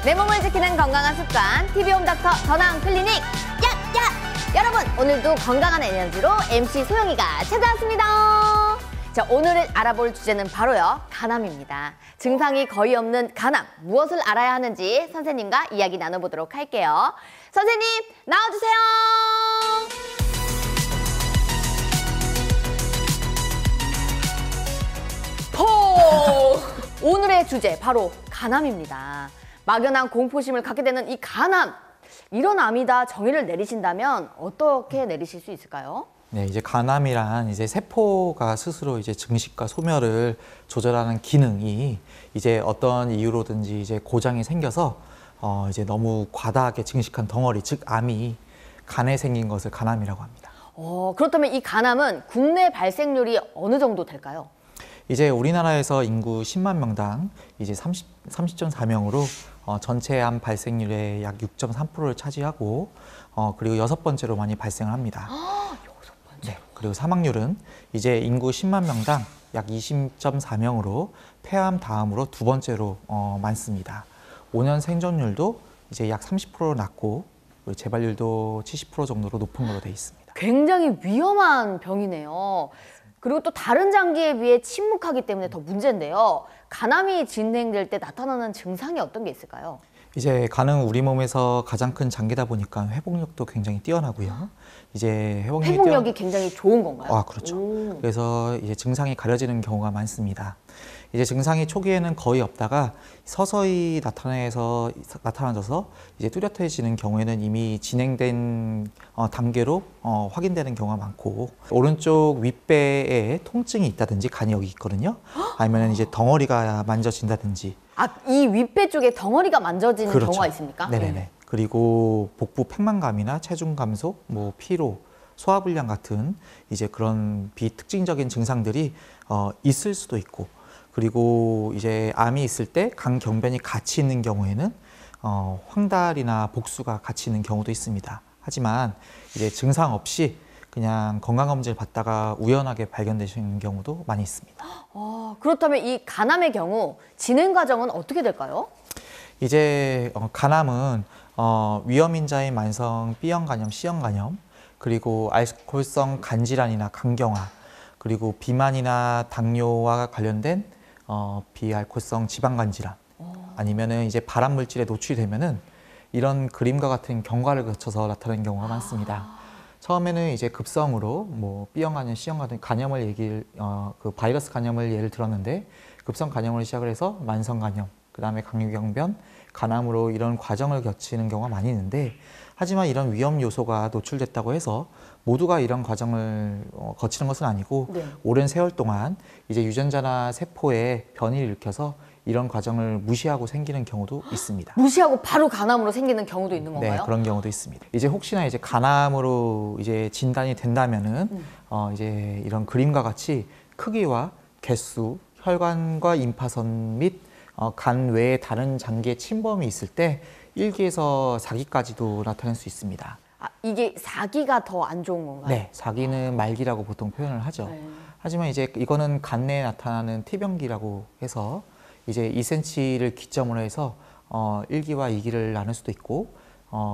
내 몸을 지키는 건강한 습관 TV홈닥터 전황클리닉 야! 여러분 오늘도 건강한 에너지로 MC 소영이가 찾아왔습니다. 자, 오늘 알아볼 주제는 바로요 간암입니다. 증상이 거의 없는 간암 무엇을 알아야 하는지 선생님과 이야기 나눠보도록 할게요. 선생님 나와주세요. 오늘의 주제 바로 간암입니다. 막연한 공포심을 갖게 되는 이 간암, 이런 암이다 정의를 내리신다면 어떻게 내리실 수 있을까요? 네, 이제 간암이란 이제 세포가 스스로 이제 증식과 소멸을 조절하는 기능이 이제 어떤 이유로든지 이제 고장이 생겨서 이제 너무 과다하게 증식한 덩어리, 즉 암이 간에 생긴 것을 간암이라고 합니다. 그렇다면 이 간암은 국내 발생률이 어느 정도 될까요? 이제 우리나라에서 인구 10만 명당 이제 30.4명으로 전체 암 발생률의 약 6.3%를 차지하고 그리고 6번째로 많이 발생을 합니다. 6번째. 네, 그리고 사망률은 이제 인구 10만 명당 약 20.4명으로 폐암 다음으로 2번째로 많습니다. 5년 생존율도 이제 약 30% 낮고 재발률도 70% 정도로 높은 걸로 되어 있습니다. 굉장히 위험한 병이네요. 그리고 또 다른 장기에 비해 침묵하기 때문에 더 문제인데요. 간암이 진행될 때 나타나는 증상이 어떤 게 있을까요? 이제 간은 우리 몸에서 가장 큰 장기다 보니까 회복력도 굉장히 뛰어나고요. 이제 회복력이 굉장히 좋은 건가요? 그렇죠. 그래서 이제 증상이 가려지는 경우가 많습니다. 이제 증상이 초기에는 거의 없다가 서서히 나타나져서 이제 뚜렷해지는 경우에는 이미 진행된 단계로 확인되는 경우가 많고, 오른쪽 윗배에 통증이 있다든지 간이 여기 있거든요. 아니면 이제 덩어리가 만져진다든지. 이 윗배 쪽에 덩어리가 만져지는 그렇죠. 경우가 있습니까? 네네네. 그리고 복부 팽만감이나 체중 감소, 피로, 소화불량 같은 이제 그런 비특징적인 증상들이 있을 수도 있고, 그리고 이제 암이 있을 때 간경변이 같이 있는 경우에는 황달이나 복수가 같이 있는 경우도 있습니다. 하지만 이제 증상 없이 그냥 건강검진을 받다가 우연하게 발견되시는 경우도 많이 있습니다. 그렇다면 이 간암의 경우 진행 과정은 어떻게 될까요? 이제 간암은 위험인자인 만성 B형 간염, C형 간염, 그리고 알코올성 간질환이나 간경화, 그리고 비만이나 당뇨와 관련된 비알코올성 지방간 질환, 아니면은 이제 발암 물질에 노출이 되면은 이런 그림과 같은 경과를 거쳐서 나타나는 경우가 많습니다. 처음에는 이제 급성으로 B형 간염, C형 간염을 그 바이러스 간염을 예를 들었는데, 급성 간염으로 시작을 해서 만성 간염, 그다음에 강경변, 간암으로 이런 과정을 거치는 경우가 많이 있는데, 하지만 이런 위험 요소가 노출됐다고 해서 모두가 이런 과정을 거치는 것은 아니고, 네. 오랜 세월 동안 이제 유전자나 세포에 변이를 일으켜서 이런 과정을 무시하고 생기는 경우도 있습니다. 무시하고 바로 간암으로 생기는 경우도 있는 건가요? 네, 그런 경우도 있습니다. 이제 혹시나 이제 간암으로 이제 진단이 된다면은 이제 이런 그림과 같이 크기와 개수, 혈관과 임파선 및 간 외에 다른 장기의 침범이 있을 때 1기에서 4기까지도 나타날 수 있습니다. 이게 4기가 더 안 좋은 건가요? 네, 4기는 말기라고 보통 표현을 하죠. 네. 하지만 이제 이거는 간 내에 나타나는 T병기라고 해서 이제 2cm를 기점으로 해서 1기와 2기를 나눌 수도 있고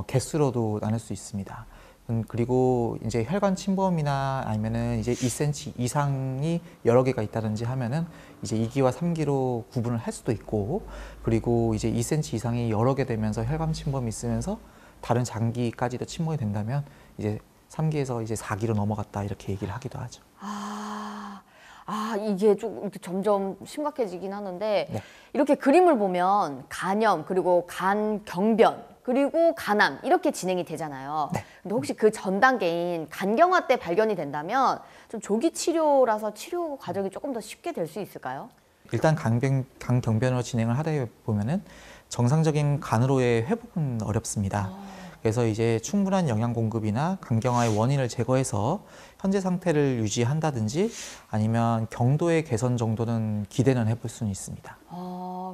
개수로도 나눌 수 있습니다. 그리고 이제 혈관 침범이나 아니면은 이제 2cm 이상이 여러 개가 있다든지 하면은 이제 2기와 3기로 구분을 할 수도 있고, 그리고 이제 2cm 이상이 여러 개 되면서 혈관 침범이 있으면서 다른 장기까지도 침범이 된다면 이제 3기에서 이제 4기로 넘어갔다 이렇게 얘기를 하기도 하죠. 이게 좀 점점 심각해지긴 하는데, 네. 이렇게 그림을 보면 간염, 그리고 간경변, 그리고 간암 이렇게 진행이 되잖아요. 네. 근데 혹시 그 전 단계인 간경화 때 발견이 된다면 좀 조기 치료라서 치료 과정이 조금 더 쉽게 될 수 있을까요? 일단 간경변으로 진행을 하다 보면은 정상적인 간으로의 회복은 어렵습니다. 그래서 이제 충분한 영양 공급이나 간경화의 원인을 제거해서 현재 상태를 유지한다든지 아니면 경도의 개선 정도는 기대는 해볼 수는 있습니다.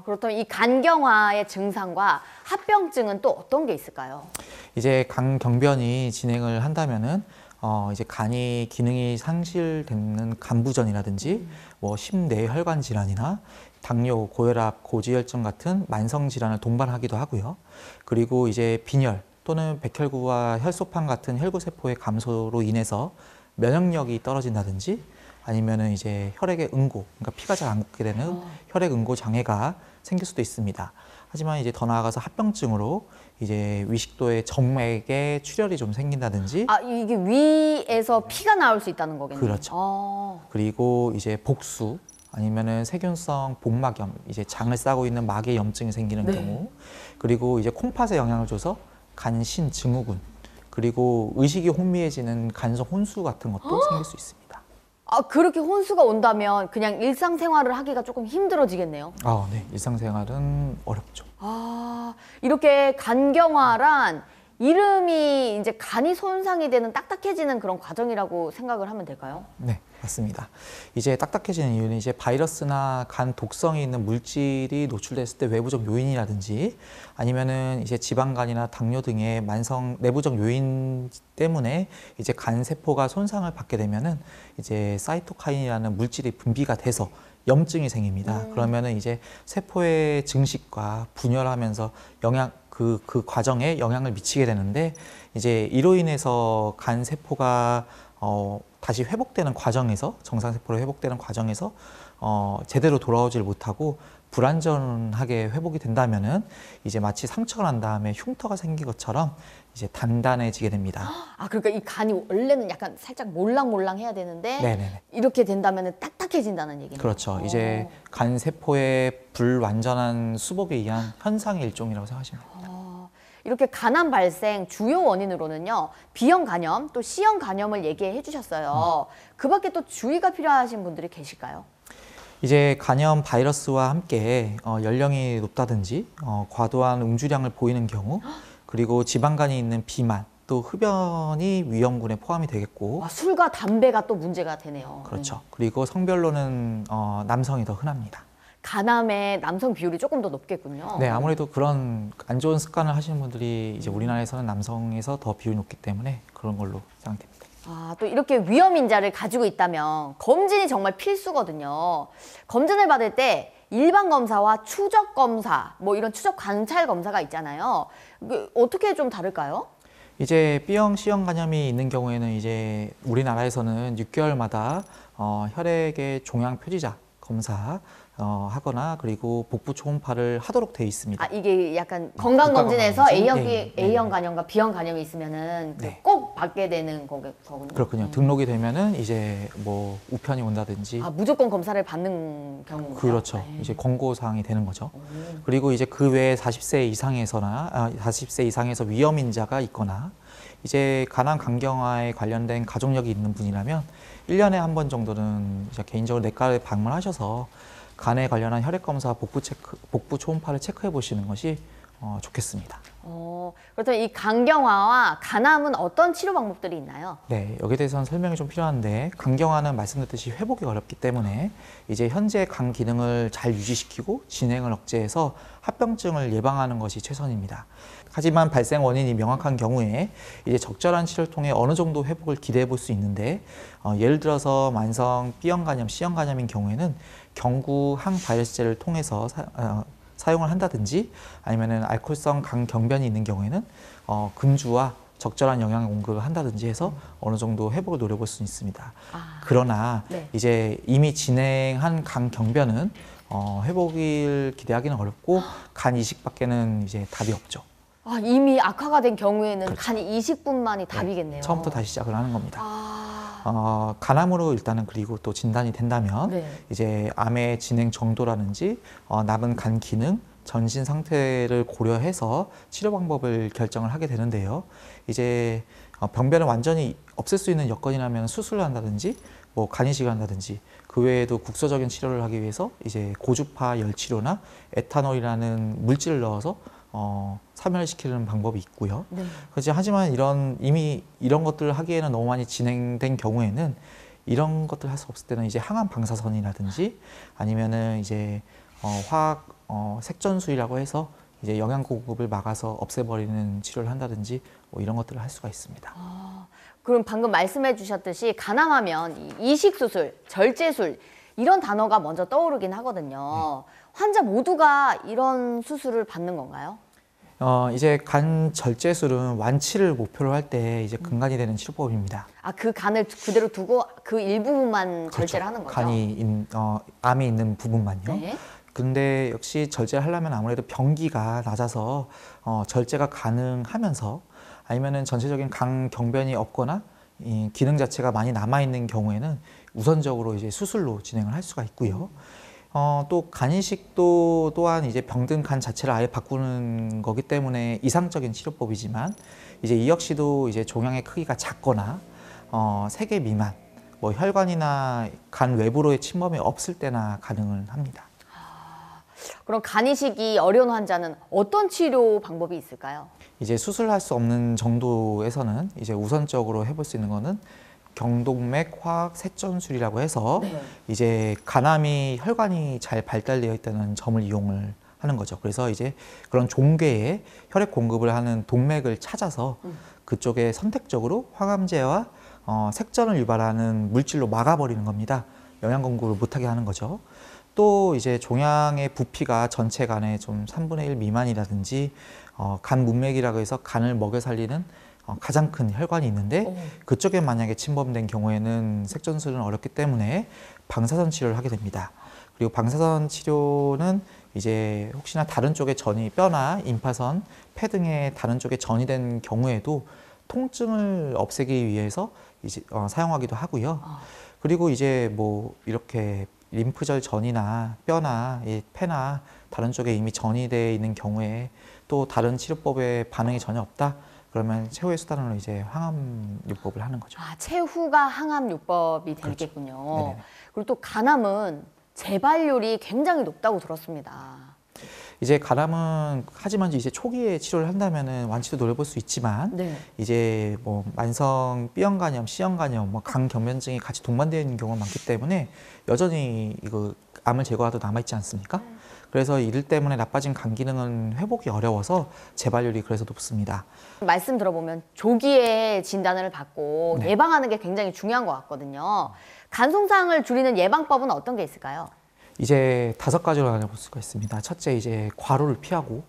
그렇다면 이 간경화의 증상과 합병증은 또 어떤 게 있을까요? 이제 간경변이 진행을 한다면은 이제 간이 기능이 상실되는 간부전이라든지 심내혈관 질환이나 당뇨, 고혈압, 고지혈증 같은 만성 질환을 동반하기도 하고요. 그리고 이제 빈혈 또는 백혈구와 혈소판 같은 혈구 세포의 감소로 인해서 면역력이 떨어진다든지 아니면은 이제 혈액의 응고, 그러니까 피가 잘 안 걷게 되는 혈액 응고 장애가 생길 수도 있습니다. 하지만 이제 더 나아가서 합병증으로 이제 위식도의 정맥에 출혈이 좀 생긴다든지 아, 이게 위에서 피가 나올 수 있다는 거겠네요. 그렇죠. 그리고 이제 복수 아니면은 세균성 복막염, 이제 장을 싸고 있는 막에 염증이 생기는 네. 경우, 그리고 이제 콩팥에 영향을 줘서 간신 증후군, 그리고 의식이 혼미해지는 간성 혼수 같은 것도 생길 수 있습니다. 아, 그렇게 혼수가 온다면 그냥 일상생활을 하기가 조금 힘들어지겠네요. 아, 네. 일상생활은 어렵죠. 아, 이렇게 간경화란 이름이 이제 간이 손상이 되는 딱딱해지는 그런 과정이라고 생각을 하면 될까요? 네, 맞습니다. 이제 딱딱해지는 이유는 이제 바이러스나 간 독성이 있는 물질이 노출됐을 때 외부적 요인이라든지 아니면은 이제 지방간이나 당뇨 등의 만성 내부적 요인 때문에 이제 간 세포가 손상을 받게 되면은 이제 사이토카인이라는 물질이 분비가 돼서 염증이 생깁니다. 그러면은 이제 세포의 증식과 분열하면서 그 과정에 영향을 미치게 되는데 이제 이로 인해서 간 세포가 다시 회복되는 과정에서 정상 세포로 회복되는 과정에서 제대로 돌아오질 못하고 불완전하게 회복이 된다면은 이제 마치 상처가 난 다음에 흉터가 생긴 것처럼 이제 단단해지게 됩니다. 아, 그러니까 이 간이 원래는 약간 살짝 몰랑몰랑 해야 되는데 네네네. 이렇게 된다면 딱딱해진다는 얘기네요. 그렇죠. 이제 간 세포의 불완전한 수복에 의한 현상의 일종이라고 생각하시면 됩니다. 이렇게 간암 발생 주요 원인으로는요, B형 간염 또 C형 간염을 얘기해 주셨어요. 그 밖에 또 주의가 필요하신 분들이 계실까요? 이제 간염 바이러스와 함께 연령이 높다든지 과도한 음주량을 보이는 경우, 그리고 지방간이 있는 비만, 또 흡연이 위험군에 포함이 되겠고, 와, 술과 담배가 또 문제가 되네요. 그렇죠. 그리고 성별로는 남성이 더 흔합니다. 간암의 남성 비율이 조금 더 높겠군요. 네, 아무래도 그런 안 좋은 습관을 하시는 분들이 이제 우리나라에서는 남성에서 더 비율이 높기 때문에 그런 걸로 생각됩니다. 아, 또 이렇게 위험 인자를 가지고 있다면 검진이 정말 필수거든요. 검진을 받을 때 일반 검사와 추적 검사, 뭐 이런 추적 관찰 검사가 있잖아요. 어떻게 좀 다를까요? 이제 B형, C형 간염이 있는 경우에는 이제 우리나라에서는 6개월마다 혈액의 종양 표지자 검사 하거나 그리고 복부 초음파를 하도록 돼 있습니다. 아, 이게 약간 건강검진에서 건강검진? A형 간염과 B형 간염이 있으면은 네. 꼭 받게 되는 거군요. 그렇군요. 등록이 되면은 이제 뭐 우편이 온다든지 아, 무조건 검사를 받는 경우가 그렇죠. 네. 이제 권고 사항이 되는 거죠. 그리고 이제 그 외에 40세 이상에서나 40세 이상에서 위험 인자가 있거나 이제 간암 간경화에 관련된 가족력이 있는 분이라면 1년에 한 번 정도는 이제 개인적으로 내과를 방문하셔서 간에 관련한 혈액 검사, 복부 초음파를 체크해 보시는 것이 좋겠습니다. 그렇다면 이 간경화와 간암은 어떤 치료 방법들이 있나요? 네, 여기에 대해서는 설명이 좀 필요한데 간경화는 말씀드렸듯이 회복이 어렵기 때문에 이제 현재 간 기능을 잘 유지시키고 진행을 억제해서 합병증을 예방하는 것이 최선입니다. 하지만 발생 원인이 명확한 경우에 이제 적절한 치료를 통해 어느 정도 회복을 기대해 볼 수 있는데 예를 들어서 만성 B형 간염, C형 간염인 경우에는 경구 항바이러스제를 통해서 사용을 한다든지 아니면은 알코올성 간경변이 있는 경우에는 금주와 적절한 영양 공급을 한다든지 해서 어느 정도 회복을 노려볼 수 있습니다. 그러나 네. 이제 이미 진행한 간경변은 회복을 기대하기는 어렵고 간 이식밖에는 이제 답이 없죠. 아, 이미 악화가 된 경우에는 그렇죠. 간 이식뿐만이 답이겠네요. 처음부터 다시 시작을 하는 겁니다. 아, 간암으로 일단은 그리고 또 진단이 된다면 네. 이제 암의 진행 정도라든지 남은 간 기능, 전신 상태를 고려해서 치료 방법을 결정을 하게 되는데요. 이제 병변을 완전히 없앨 수 있는 여건이라면 수술을 한다든지 뭐 간 이식을 한다든지 그 외에도 국소적인 치료를 하기 위해서 이제 고주파 열 치료나 에탄올이라는 물질을 넣어서 사멸시키는 방법이 있고요. 네. 하지만 이미 이런 것들을 하기에는 너무 많이 진행된 경우에는 이런 것들 할 수 없을 때는 이제 항암 방사선이라든지 아니면은 이제 화학 색전수이라고 해서 이제 영양 공급을 막아서 없애버리는 치료를 한다든지 뭐 이런 것들을 할 수가 있습니다. 그럼 방금 말씀해 주셨듯이 간암하면 이 이식 수술, 절제술 이런 단어가 먼저 떠오르긴 하거든요. 환자 모두가 이런 수술을 받는 건가요? 이제 간 절제술은 완치를 목표로 할 때 이제 근간이 되는 치료법입니다. 아, 그 간을 그대로 두고 그 일부분만 그렇죠. 절제를 하는 거죠? 암이 있는 부분만요. 네. 근데 역시 절제를 하려면 아무래도 병기가 낮아서 절제가 가능하면서 아니면은 전체적인 간 경변이 없거나 이 기능 자체가 많이 남아 있는 경우에는 우선적으로 이제 수술로 진행을 할 수가 있고요. 또 간이식도 또한 이제 병든 간 자체를 아예 바꾸는 거기 때문에 이상적인 치료법이지만 이제 이 역시도 이제 종양의 크기가 작거나 3개 미만, 뭐 혈관이나 간 외부로의 침범이 없을 때나 가능을 합니다. 그럼 간이식이 어려운 환자는 어떤 치료 방법이 있을까요? 이제 수술할 수 없는 정도에서는 이제 우선적으로 해볼 수 있는 거는 경동맥 화학 셋전술이라고 해서 이제 간암이 혈관이 잘 발달되어 있다는 점을 이용을 하는 거죠. 그래서 이제 그런 종괴에 혈액 공급을 하는 동맥을 찾아서 그쪽에 선택적으로 항암제와 색전을 유발하는 물질로 막아버리는 겁니다. 영양 공급을 못하게 하는 거죠. 또 이제 종양의 부피가 전체 간의 좀 3분의 1 미만이라든지 간 문맥이라고 해서 간을 먹여 살리는 가장 큰 혈관이 있는데 그쪽에 만약에 침범된 경우에는 색전술은 어렵기 때문에 방사선 치료를 하게 됩니다. 그리고 방사선 치료는 이제 혹시나 다른 쪽에 전이 뼈나 임파선, 폐 등의 다른 쪽에 전이 된 경우에도 통증을 없애기 위해서 이제 사용하기도 하고요. 그리고 이제 뭐 이렇게 림프절 전이나 뼈나 이 폐나 다른 쪽에 이미 전이 되어 있는 경우에 또 다른 치료법에 반응이 전혀 없다. 그러면 최후의 수단으로 이제 항암요법을 하는 거죠. 아, 최후가 항암요법이 되겠군요. 그렇죠. 그리고 또 간암은 재발률이 굉장히 높다고 들었습니다. 이제 간암은 하지만 이제 초기에 치료를 한다면은 완치도 노려볼 수 있지만 이제 뭐 만성 B형 간염, C형 간염, 뭐 간 경변증이 같이 동반되어 있는 경우가 많기 때문에 여전히 이거 암을 제거하도 남아 있지 않습니까? 그래서 이를 때문에 나빠진 간 기능은 회복이 어려워서 재발률이 그래서 높습니다. 말씀 들어보면 조기에 진단을 받고 예방하는 게 굉장히 중요한 것 같거든요. 간 손상을 줄이는 예방법은 어떤 게 있을까요? 이제 5가지로 나눠볼 수가 있습니다. 첫째, 이제 과로를 피하고,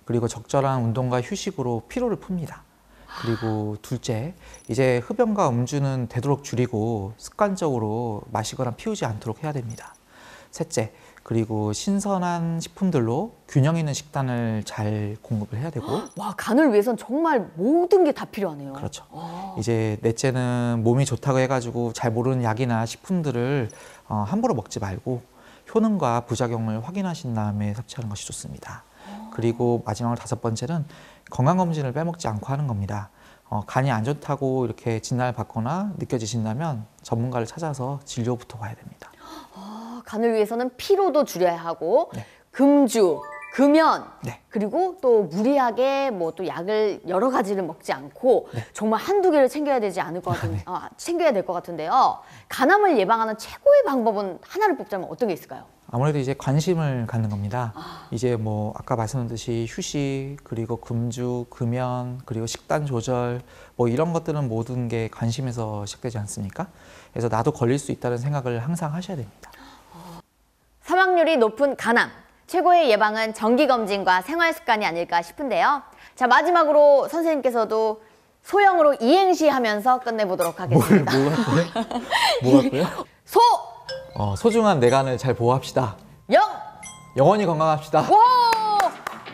그리고 적절한 운동과 휴식으로 피로를 풉니다. 그리고 둘째, 이제 흡연과 음주는 되도록 줄이고 습관적으로 마시거나 피우지 않도록 해야 됩니다. 셋째, 그리고 신선한 식품들로 균형 있는 식단을 잘 공급을 해야 되고. 와, 간을 위해선 정말 모든 게 다 필요하네요. 그렇죠. 이제 넷째는 몸이 좋다고 해가지고 잘 모르는 약이나 식품들을 함부로 먹지 말고 효능과 부작용을 확인하신 다음에 섭취하는 것이 좋습니다. 그리고 마지막으로 5번째는 건강검진을 빼먹지 않고 하는 겁니다. 간이 안 좋다고 이렇게 진단을 받거나 느껴지신다면 전문가를 찾아서 진료부터 봐야 됩니다. 간을 위해서는 피로도 줄여야 하고 금주, 금연, 그리고 또 무리하게 뭐 또 약을 여러 가지를 먹지 않고 정말 한두 개를 챙겨야 되지 않을 것 같은, 챙겨야 될 것 같은데요. 간암을 예방하는 최고의 방법은 하나를 뽑자면 어떤 게 있을까요? 아무래도 이제 관심을 갖는 겁니다. 이제 뭐 아까 말씀드렸듯이 휴식, 그리고 금주, 금연, 그리고 식단 조절 뭐 이런 것들은 모든 게 관심에서 시작되지 않습니까? 그래서 나도 걸릴 수 있다는 생각을 항상 하셔야 됩니다. 사망률이 높은 간암, 최고의 예방은 정기검진과 생활습관이 아닐까 싶은데요. 자, 마지막으로 선생님께서도 소형으로 이행시 하면서 끝내보도록 하겠습니다. 뭐라고요? 소! 소중한 내 간을 잘 보호합시다. 영! 영원히 건강합시다. 오!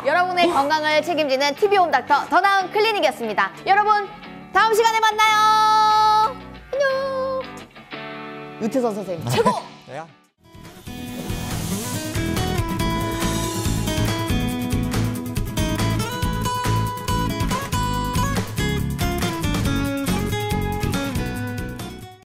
여러분의 건강을 책임지는 TV홈닥터 더 나은 클리닉이었습니다. 여러분, 다음 시간에 만나요. 안녕! 유태선 선생님 최고! 내가?